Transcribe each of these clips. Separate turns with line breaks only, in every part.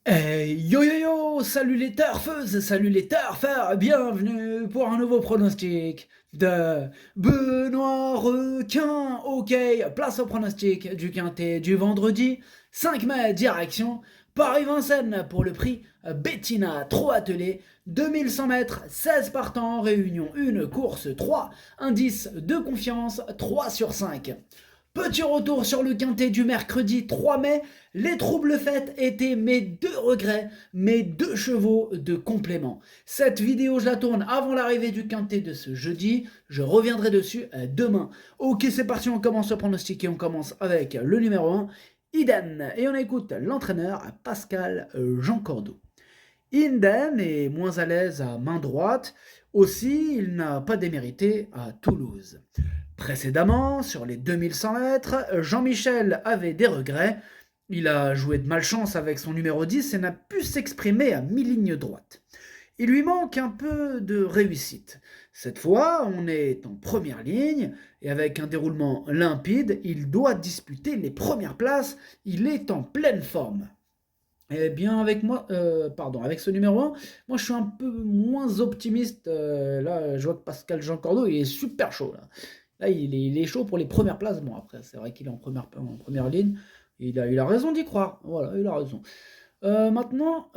Yo yo yo, salut les turfeuses, salut les turfeurs, bienvenue pour un nouveau pronostic de Benoît Requin. Ok, place au pronostic du quintet du vendredi 5 mai, direction Paris-Vincennes pour le prix Bettina, trop attelé, 2100 mètres, 16 partants, réunion 1, course 3, indice de confiance 3 sur 5. Petit retour sur le quintet du mercredi 3 mai. Les troubles faits étaient mes deux regrets, mes deux chevaux de complément. Cette vidéo, je la tourne avant l'arrivée du quintet de ce jeudi. Je reviendrai dessus demain. Ok, c'est parti, on commence à pronostiquer. On commence avec le numéro 1, Iden. Et on écoute l'entraîneur Pascal Jean Cordeau. Inden est moins à l'aise à main droite. Aussi, il n'a pas démérité à Toulouse. Précédemment, sur les 2100 mètres, Jean-Michel avait des regrets. Il a joué de malchance avec son numéro 10 et n'a pu s'exprimer à mi-ligne droite. Il lui manque un peu de réussite. Cette fois, on est en première ligne et avec un déroulement limpide, il doit disputer les premières places. Il est en pleine forme. Eh bien, avec ce numéro 1, moi je suis un peu moins optimiste. Là, je vois que Pascal Jean Cordeau, il est super chaud. Là il est chaud pour les premières places. Bon, après, c'est vrai qu'il est en première ligne. Il a raison d'y croire. Voilà, il a raison. Maintenant,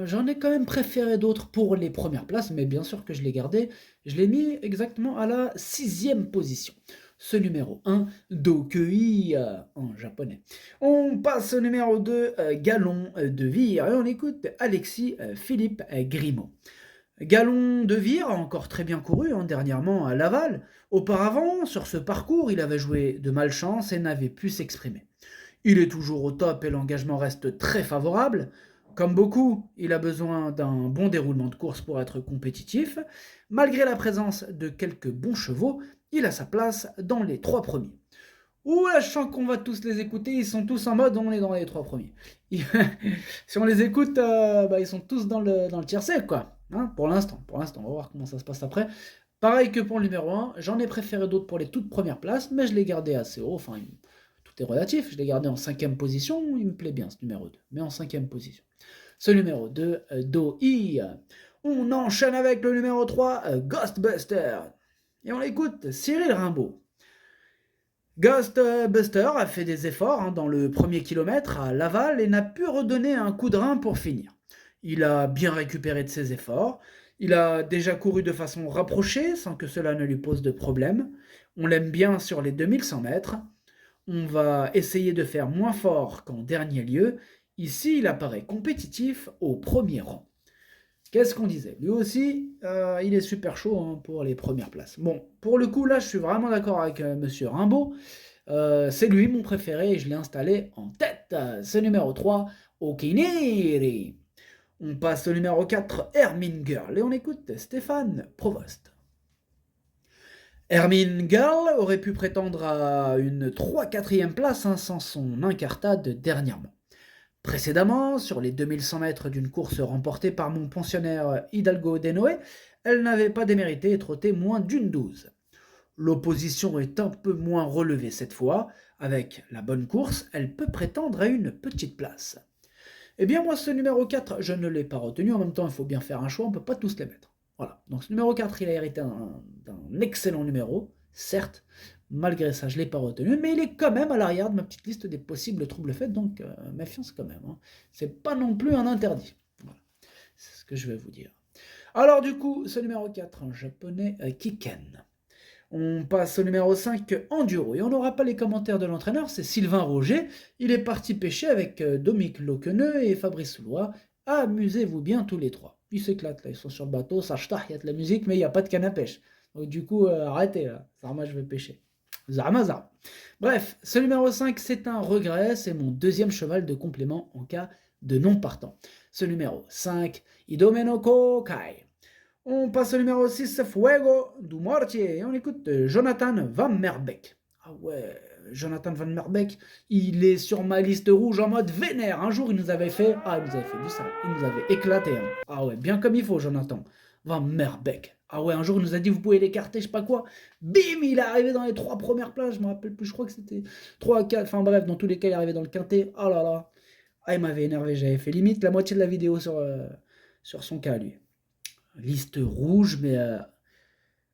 j'en ai quand même préféré d'autres pour les premières places, mais bien sûr que je l'ai gardé. Je l'ai mis exactement à la 6e position. Ce numéro 1, Dokei en japonais. On passe au numéro 2, Galon de Vire, et on écoute Alexis Philippe Grimaud. Galon de Vire a encore très bien couru dernièrement à Laval. Auparavant, sur ce parcours, il avait joué de malchance et n'avait pu s'exprimer. Il est toujours au top et l'engagement reste très favorable. Comme beaucoup, il a besoin d'un bon déroulement de course pour être compétitif. Malgré la présence de quelques bons chevaux, il a sa place dans les 3 premiers. Ouh là, je sens qu'on va tous les écouter, ils sont tous en mode on est dans les 3 premiers. Si on les écoute, ils sont tous dans le tiercé, quoi. Hein, pour l'instant, on va voir comment ça se passe après. Pareil que pour le numéro 1, j'en ai préféré d'autres pour les toutes premières places, mais je l'ai gardé assez haut, enfin, tout est relatif, je l'ai gardé en 5e position, il me plaît bien ce numéro 2, mais en 5e position. Ce numéro 2, Do-I. On enchaîne avec le numéro 3, Ghostbuster. Et on écoute Cyril Rimbaud. Ghostbuster a fait des efforts dans le premier kilomètre à Laval et n'a pu redonner un coup de rein pour finir. Il a bien récupéré de ses efforts, il a déjà couru de façon rapprochée sans que cela ne lui pose de problème. On l'aime bien sur les 2100 mètres. On va essayer de faire moins fort qu'en dernier lieu. Ici, il apparaît compétitif au premier rang. Qu'est-ce qu'on disait? Lui aussi, il est super chaud pour les premières places. Bon, pour le coup, là, je suis vraiment d'accord avec Monsieur Rimbaud. C'est lui mon préféré et je l'ai installé en tête. C'est numéro 3, Okiniri. On passe au numéro 4, Hermine Girl, et on écoute Stéphane Provost. Hermine Girl aurait pu prétendre à une 3-4e place sans son incartade dernièrement. Précédemment, sur les 2100 mètres d'une course remportée par mon pensionnaire Hidalgo Denoé, elle n'avait pas démérité et trotté moins d'une 12. L'opposition est un peu moins relevée cette fois. Avec la bonne course, elle peut prétendre à une petite place. Eh bien, moi, ce numéro 4, je ne l'ai pas retenu. En même temps, il faut bien faire un choix, on ne peut pas tous les mettre. Voilà. Donc, ce numéro 4, il a hérité d'un excellent numéro, certes. Malgré ça, je ne l'ai pas retenu, mais il est quand même à l'arrière de ma petite liste des possibles troubles faits, donc méfiance quand même. C'est pas non plus un interdit. Voilà. C'est ce que je vais vous dire. Alors, du coup, ce numéro 4 en japonais, Kiken. On passe au numéro 5, Enduro. Et on n'aura pas les commentaires de l'entraîneur, c'est Sylvain Roger. Il est parti pêcher avec Dominique Loqueneux et Fabrice Soulois. Amusez-vous bien tous les trois. Ils s'éclatent là, ils sont sur le bateau, ça ch'tah, il y a de la musique, mais il n'y a pas de canne à pêche. Donc du coup, arrêtez là, Zarma, je vais pêcher. Zarma, Zarma. Bref, ce numéro 5, c'est un regret, c'est mon deuxième cheval de complément en cas de non partant. Ce numéro 5, Idomenoko Kai. On passe au numéro 6, Fuego du Mortier, et on écoute Jonathan Van Merbeek. Ah ouais, Jonathan Van Merbeek, il est sur ma liste rouge en mode vénère. Un jour, il nous avait fait du sale, il nous avait éclaté. Ah ouais, bien comme il faut, Jonathan Van Merbeek. Ah ouais, un jour, il nous a dit, vous pouvez l'écarter, je sais pas quoi. Bim, il est arrivé dans les 3 premières places, je me rappelle plus, je crois que c'était 3 à 4, enfin bref, dans tous les cas, il est arrivé dans le quintet. Oh là là. Ah, il m'avait énervé, j'avais fait limite la moitié de la vidéo sur son cas, lui. Liste rouge, mais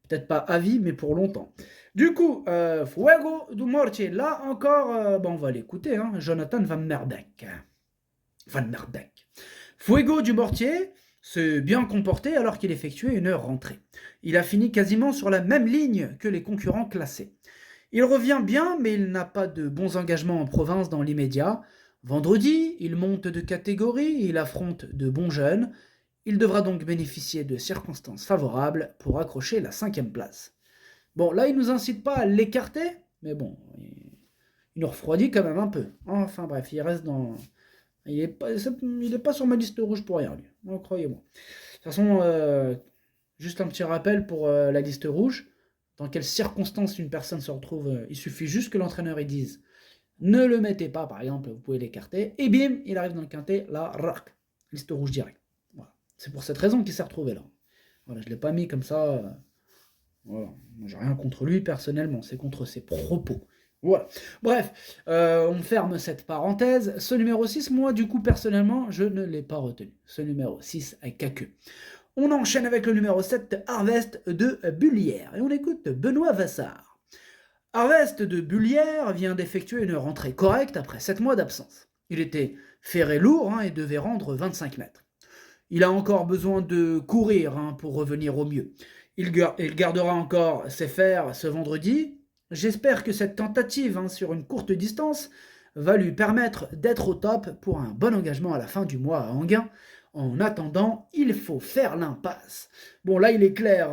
peut-être pas à vie, mais pour longtemps. Du coup, Fuego du Mortier, là encore, on va l'écouter, hein, Jonathan Van Merbeek. Van Merbeek. Fuego du Mortier s'est bien comporté alors qu'il effectuait une rentrée. Il a fini quasiment sur la même ligne que les concurrents classés. Il revient bien, mais il n'a pas de bons engagements en province dans l'immédiat. Vendredi, il monte de catégorie, il affronte de bons jeunes. Il devra donc bénéficier de circonstances favorables pour accrocher la 5e place. Bon, là, il ne nous incite pas à l'écarter, mais bon, il nous refroidit quand même un peu. Enfin bref, il reste dans... Il est pas sur ma liste rouge pour rien, lui. Oh, croyez-moi. De toute façon, juste un petit rappel pour la liste rouge. Dans quelles circonstances une personne se retrouve, il suffit juste que l'entraîneur il dise ne le mettez pas, par exemple, vous pouvez l'écarter, et bim, il arrive dans le quintet, là, rac, liste rouge direct. Voilà. C'est pour cette raison qu'il s'est retrouvé là. Voilà, je ne l'ai pas mis comme ça. Voilà. J'ai rien contre lui personnellement, c'est contre ses propos. Voilà. Bref, on ferme cette parenthèse. Ce numéro 6, moi, du coup, personnellement, je ne l'ai pas retenu. Ce numéro 6 avec Kaku. On enchaîne avec le numéro 7, Harvest de Bullière. Et on écoute Benoît Vassar. Harvest de Bullière vient d'effectuer une rentrée correcte après 7 mois d'absence. Il était ferré lourd et devait rendre 25 mètres. Il a encore besoin de courir pour revenir au mieux. Il gardera encore ses fers ce vendredi. J'espère que cette tentative sur une courte distance va lui permettre d'être au top pour un bon engagement à la fin du mois à Enghien. En attendant, il faut faire l'impasse. Bon, là, il est clair,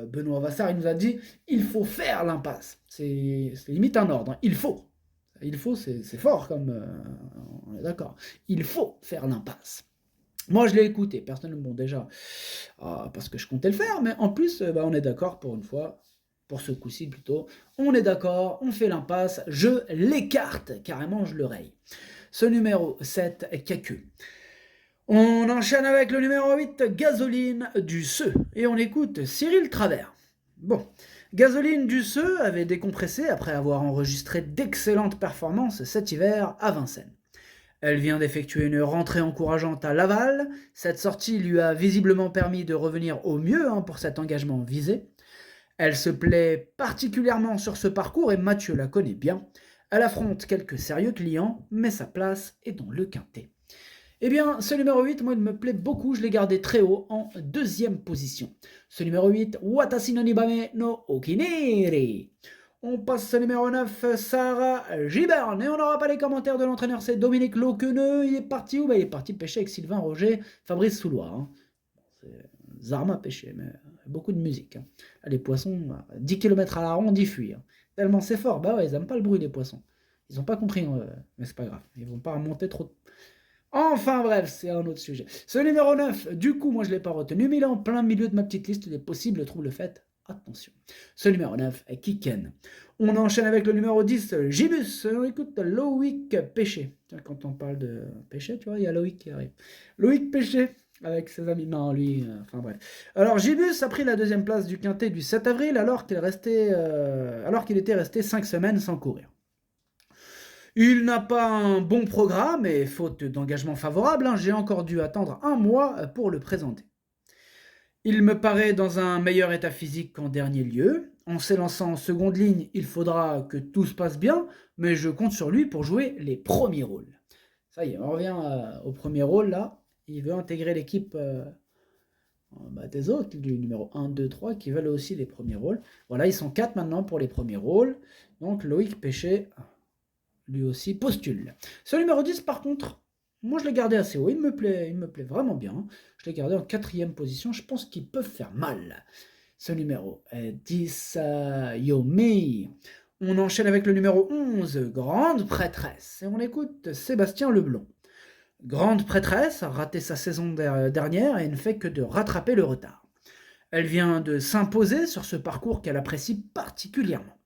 Benoît Vassar, il nous a dit, il faut faire l'impasse. C'est limite un ordre. Il faut. Il faut, c'est fort comme... on est d'accord. Il faut faire l'impasse. Moi, je l'ai écouté, personnellement, déjà, parce que je comptais le faire, mais en plus, on est d'accord pour une fois, pour ce coup-ci plutôt. On est d'accord, on fait l'impasse, je l'écarte, carrément, je le raye. Ce numéro 7, Kaku. On enchaîne avec le numéro 8, Gasoline du Seu, et on écoute Cyril Travers. Bon, Gasoline du Seu avait décompressé après avoir enregistré d'excellentes performances cet hiver à Vincennes. Elle vient d'effectuer une rentrée encourageante à Laval. Cette sortie lui a visiblement permis de revenir au mieux pour cet engagement visé. Elle se plaît particulièrement sur ce parcours et Mathieu la connaît bien. Elle affronte quelques sérieux clients, mais sa place est dans le quintet. Eh bien, ce numéro 8, moi, il me plaît beaucoup. Je l'ai gardé très haut en 2e position. Ce numéro 8, Watashi no Nibame no Okiniri. On passe au numéro 9, Sarah Giberne. Et on n'aura pas les commentaires de l'entraîneur, c'est Dominique Loqueneux. Il est parti où ? Il est parti pêcher avec Sylvain Roger, Fabrice Soulois. C'est Zarma pêcher, mais beaucoup de musique. Les poissons, 10 km à la ronde, ils fuient. Tellement c'est fort. Bah ouais, ils n'aiment pas le bruit des poissons. Ils n'ont pas compris, mais c'est pas grave. Ils vont pas remonter trop. Enfin bref, c'est un autre sujet. Ce numéro 9, du coup, moi je ne l'ai pas retenu, mais il est en plein milieu de ma petite liste des possibles troubles faits. Attention. Ce numéro 9 est Kiken. On enchaîne avec le numéro 10, Gibus. On écoute Loïc Péché. Tiens, quand on parle de Péché, tu vois, il y a Loïc qui arrive. Loïc Péché, avec ses amis. Non, lui, enfin bref. Alors, Gibus a pris la 2e place du quintet du 7 avril alors qu'il était resté 5 semaines sans courir. Il n'a pas un bon programme et faute d'engagement favorable, j'ai encore dû attendre 1 mois pour le présenter. Il me paraît dans un meilleur état physique qu'en dernier lieu. En s'élançant en seconde ligne, il faudra que tout se passe bien, mais je compte sur lui pour jouer les premiers rôles. Ça y est, on revient au premier rôle là. Il veut intégrer l'équipe des autres, du numéro 1, 2, 3, qui veulent aussi les premiers rôles. Voilà, ils sont 4 maintenant pour les premiers rôles. Donc Loïc Péché, lui aussi, postule. Ce numéro 10, par contre, moi je l'ai gardé assez haut, il me plaît vraiment bien. Je l'ai gardé en 4e position, je pense qu'ils peuvent faire mal. Ce numéro 10, Yomi. On enchaîne avec le numéro 11, Grande Prêtresse. Et on écoute Sébastien Leblond. Grande Prêtresse a raté sa saison dernière et ne fait que de rattraper le retard. Elle vient de s'imposer sur ce parcours qu'elle apprécie particulièrement.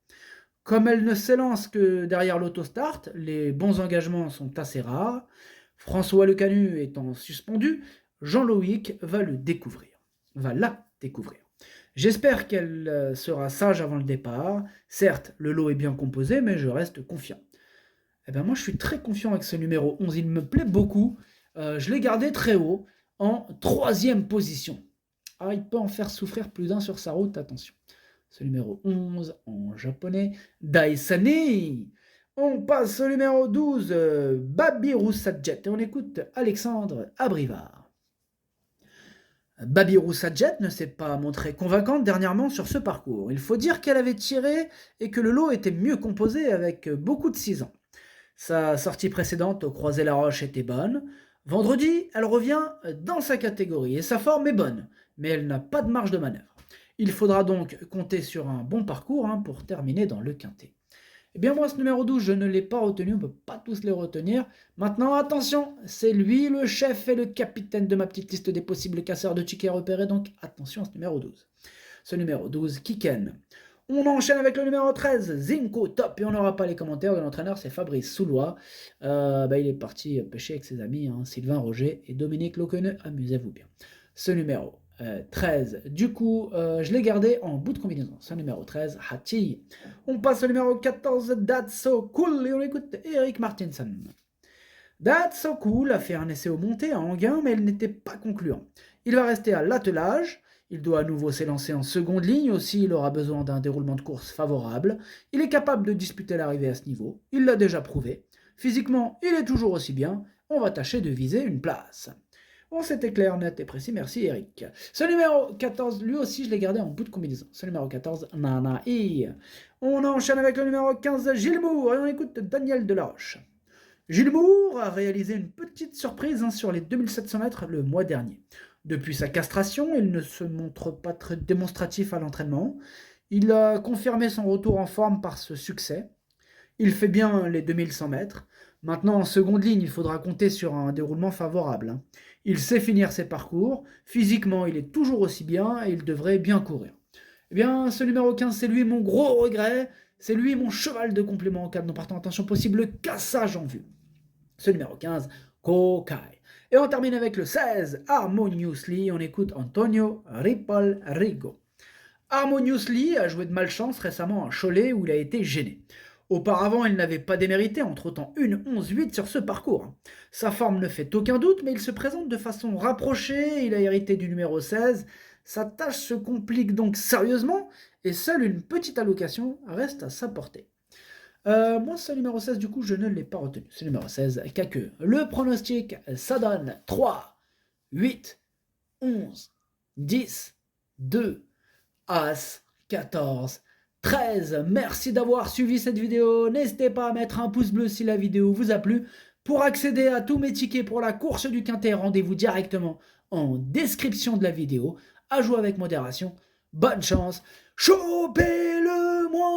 Comme elle ne s'élance que derrière l'autostart, les bons engagements sont assez rares. François Lecanu étant suspendu, Jean-Loïc va la découvrir. J'espère qu'elle sera sage avant le départ. Certes, le lot est bien composé, mais je reste confiant. Eh ben moi, je suis très confiant avec ce numéro 11. Il me plaît beaucoup. Je l'ai gardé très haut, en troisième position. Ah, il peut en faire souffrir plus d'un sur sa route, attention. Ce numéro 11 en japonais, Daisani. On passe au numéro 12, Babiru Sadjet. Et on écoute Alexandre Abrivard. Babiru Sadjet ne s'est pas montrée convaincante dernièrement sur ce parcours. Il faut dire qu'elle avait tiré et que le lot était mieux composé avec beaucoup de 6 ans. Sa sortie précédente au Croisé-la-Roche était bonne. Vendredi, elle revient dans sa catégorie et sa forme est bonne, mais elle n'a pas de marge de manœuvre. Il faudra donc compter sur un bon parcours pour terminer dans le quintet. Eh bien moi, ce numéro 12, je ne l'ai pas retenu, on ne peut pas tous les retenir. Maintenant, attention, c'est lui le chef et le capitaine de ma petite liste des possibles casseurs de tickets repérés, donc attention à ce numéro 12. Ce numéro 12, Kiken. On enchaîne avec le numéro 13, Zinco Top, et on n'aura pas les commentaires de l'entraîneur, c'est Fabrice Soulois. Il est parti pêcher avec ses amis, Sylvain Roger et Dominique Loqueneux, amusez-vous bien. Ce numéro 13, du coup, je l'ai gardé en bout de combinaison. Ce numéro 13, Hachi. On passe au numéro 14, That's So Cool, et on écoute Eric Martinson. That's So Cool a fait un essai au monté à Anguin, mais il n'était pas concluant. Il va rester à l'attelage. Il doit à nouveau s'élancer en seconde ligne, aussi il aura besoin d'un déroulement de course favorable. Il est capable de disputer l'arrivée à ce niveau, il l'a déjà prouvé. Physiquement, il est toujours aussi bien, on va tâcher de viser une place. Bon, c'était clair, net et précis, merci Eric. Ce numéro 14, lui aussi je l'ai gardé en bout de combinaison. Ce numéro 14, Nana I. On enchaîne avec le numéro 15, Gilles Moore, et on écoute Daniel Delaroche. Gilles Moore a réalisé une petite surprise sur les 2700 mètres le mois dernier. Depuis sa castration, il ne se montre pas très démonstratif à l'entraînement. Il a confirmé son retour en forme par ce succès. Il fait bien les 2100 mètres. Maintenant, en seconde ligne, il faudra compter sur un déroulement favorable. Il sait finir ses parcours. Physiquement, il est toujours aussi bien et il devrait bien courir. Eh bien, ce numéro 15, c'est lui mon gros regret. C'est lui mon cheval de complément en cas de non partant. Attention possible, le cassage en vue. Ce numéro 15, Kokai. Et on termine avec le 16, Harmoniously. On écoute Antonio Ripoll Rigo. Harmoniously a joué de malchance récemment à Cholet où il a été gêné. Auparavant, il n'avait pas démérité en trottant une 11-8 sur ce parcours. Sa forme ne fait aucun doute, mais il se présente de façon rapprochée, il a hérité du numéro 16. Sa tâche se complique donc sérieusement, et seule une petite allocation reste à sa portée. Moi, ce numéro 16, du coup, je ne l'ai pas retenu. Ce numéro 16, Kakeu. Le pronostic, ça donne 3, 8, 11, 10, 2, As, 14, 13. Merci d'avoir suivi cette vidéo. N'hésitez pas à mettre un pouce bleu si la vidéo vous a plu. Pour accéder à tous mes tickets pour la course du Quintet, rendez-vous directement en description de la vidéo. À jouer avec modération. Bonne chance. Chopez-le-moi.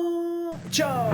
Ciao.